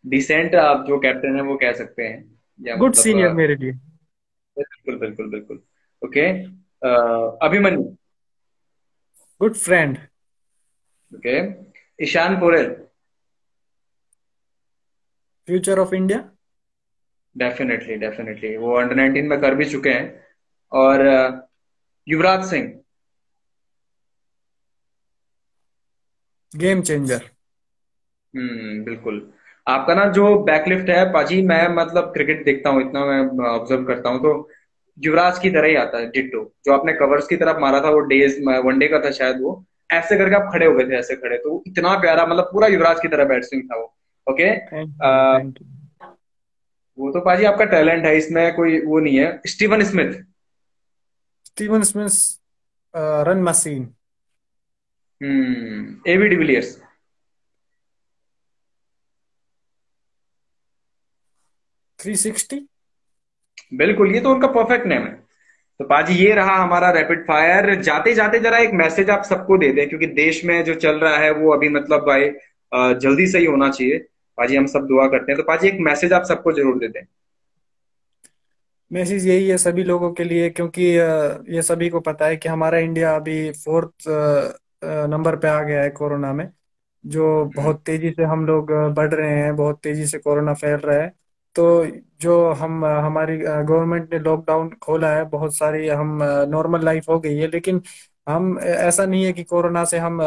डिसेंट आप जो कैप्टन है वो कह सकते हैं, या गुड मतलब सीनियर मेरे लिए। बिल्कुल बिल्कुल बिल्कुल। Okay, Abhimanyu. Good friend. Okay, Ishan Porel. Future of India. Definitely definitely, वो अंडर 19 में कर भी चुके हैं। और युवराज सिंह। Game changer. बिल्कुल। आपका ना जो बैकलिफ्ट है पाजी, मैं मतलब क्रिकेट देखता हूँ इतना, मैं ऑब्जर्व करता हूँ, तो युवराज की तरह ही आता है डिट्टो। जो आपने कवर्स की तरफ मारा था वो डेज वनडे का था शायद, वो ऐसे करके आप खड़े हो गए थे, ऐसे खड़े, तो इतना प्यारा, मतलब पूरा युवराज की तरह बैट स्विंग था वो। Okay, thank you thank you. वो तो पाजी आपका टैलेंट है, इसमें कोई वो नहीं है। Steven Smith. Steven Smith. Run machine. AB de Villiers. 360। बिल्कुल, ये तो उनका परफेक्ट नेम है। तो पाजी ये रहा हमारा रैपिड फायर। जाते जाते जरा एक मैसेज आप सबको दे दें, क्योंकि देश में जो चल रहा है वो अभी मतलब भाई जल्दी से ही होना चाहिए। पाजी हम सब दुआ करते हैं, तो पाजी एक मैसेज आप सबको जरूर दे दें। मैसेज यही है सभी लोगों के लिए, क्योंकि ये सभी को पता है कि हमारा इंडिया अभी फोर्थ नंबर पे आ गया है कोरोना में। जो हम्म, बहुत तेजी से हम लोग बढ़ रहे हैं, बहुत तेजी से कोरोना फैल रहा है। तो जो हमारी गवर्नमेंट ने लॉकडाउन खोला है, बहुत सारी हम नॉर्मल लाइफ हो गई है, लेकिन हम ऐसा नहीं है कि कोरोना से हम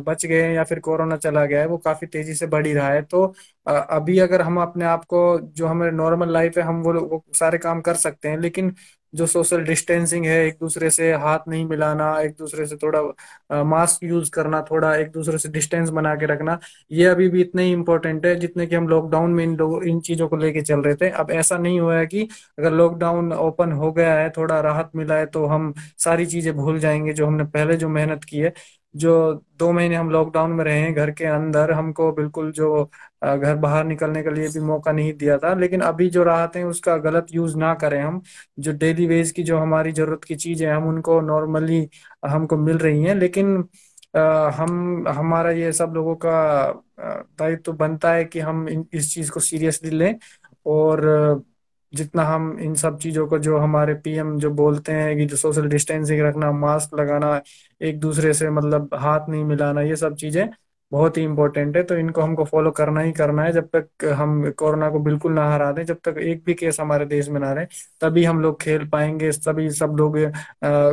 बच गए हैं या फिर कोरोना चला गया है। वो काफी तेजी से बढ़ ही रहा है। तो अभी अगर हम अपने आप को, जो हमारे नॉर्मल लाइफ है, हम वो सारे काम कर सकते हैं, लेकिन जो सोशल डिस्टेंसिंग है, एक दूसरे से हाथ नहीं मिलाना, एक दूसरे से थोड़ा मास्क यूज करना, थोड़ा एक दूसरे से डिस्टेंस बना के रखना, ये अभी भी इतने ही इम्पोर्टेंट है जितने कि हम लॉकडाउन में इन चीजों को लेके चल रहे थे। अब ऐसा नहीं हुआ है कि अगर लॉकडाउन ओपन हो गया है, थोड़ा राहत मिला है, तो हम सारी चीजें भूल जाएंगे जो हमने पहले जो मेहनत की है। जो 2 महीने हम लॉकडाउन में रहे हैं घर के अंदर, हमको बिल्कुल जो घर बाहर निकलने के लिए भी मौका नहीं दिया था। लेकिन अभी जो राहत है उसका गलत यूज ना करें हम। जो डेली वेज की जो हमारी जरूरत की चीजें हैं हम उनको नॉर्मली हमको मिल रही हैं, लेकिन हम हमारा ये सब लोगों का दायित्व तो बनता है कि हम इस चीज को सीरियसली लें। और जितना हम इन सब चीजों को, जो हमारे पीएम जो बोलते हैं कि जो सोशल डिस्टेंसिंग रखना, मास्क लगाना, एक दूसरे से मतलब हाथ नहीं मिलाना, ये सब चीजें बहुत ही इंपॉर्टेंट है। तो इनको हमको फॉलो करना ही करना है जब तक हम कोरोना को बिल्कुल ना हरा दें, जब तक एक भी केस हमारे देश में ना रहे। तभी हम लोग खेल पाएंगे, तभी सब लोग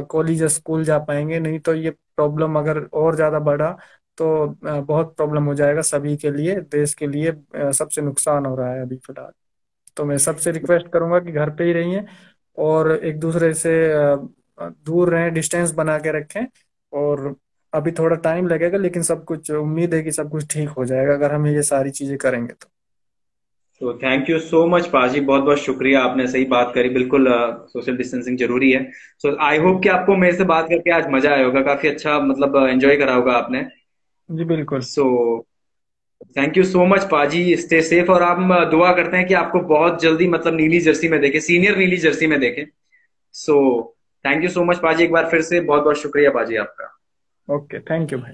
कॉलेज स्कूल जा पाएंगे। नहीं तो ये प्रॉब्लम अगर और ज्यादा बढ़ा तो बहुत प्रॉब्लम हो जाएगा सभी के लिए, देश के लिए सबसे नुकसान हो रहा है अभी फिलहाल। तो मैं सबसे रिक्वेस्ट करूंगा कि घर पे ही रहिए और एक दूसरे से दूर रहें, डिस्टेंस बना के रखें। और अभी थोड़ा टाइम लगेगा, लेकिन सब कुछ उम्मीद है कि सब कुछ ठीक हो जाएगा अगर हम ये सारी चीजें करेंगे तो। तो थैंक यू सो मच पाजी, बहुत बहुत शुक्रिया, आपने सही बात करी, बिल्कुल सोशल डिस्टेंसिंग जरूरी है। सो आई होप कि आपको मेरे से बात करके आज मजा आया होगा, काफी अच्छा मतलब एंजॉय करा होगा आपने। जी बिल्कुल। So thank you so much पाजी, स्टे सेफ, और हम दुआ करते हैं कि आपको बहुत जल्दी मतलब नीली जर्सी में देखें, सीनियर नीली जर्सी में देखें। So thank you so much पाजी, एक बार फिर से बहुत बहुत शुक्रिया पाजी आपका। ओके, थैंक यू भाई।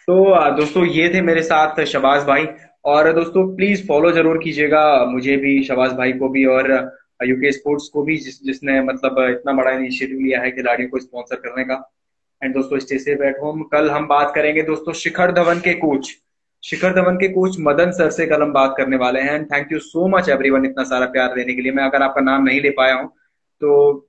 तो दोस्तों ये थे मेरे साथ शबाज भाई। और दोस्तों प्लीज फॉलो जरूर कीजिएगा मुझे भी, शबाज भाई को भी, और यूके स्पोर्ट्स को भी, जिसने मतलब इतना बड़ा इनिशिएटिव लिया है खिलाड़ियों को स्पॉन्सर करने का। एंड दोस्तों स्टे सेफ एट होम। कल हम बात करेंगे दोस्तों शिखर धवन के कोच मदन सर से कल हम बात करने वाले हैं। And thank you so much everyone इतना सारा प्यार देने के लिए। मैं अगर आपका नाम नहीं ले पाया हूं तो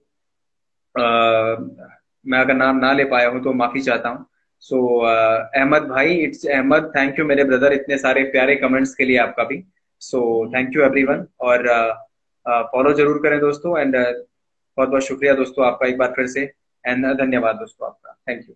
मैं अगर नाम ना ले पाया हूं तो माफी चाहता हूं। सो अहमद भाई, इट्स अहमद, थैंक यू मेरे ब्रदर इतने सारे प्यारे कमेंट्स के लिए आपका भी। सो थैंक यू एवरीवन, और फॉलो जरूर करें दोस्तों। एंड बहुत बहुत शुक्रिया दोस्तों आपका एक बार फिर से। एंड धन्यवाद दोस्तों आपका, थैंक यू।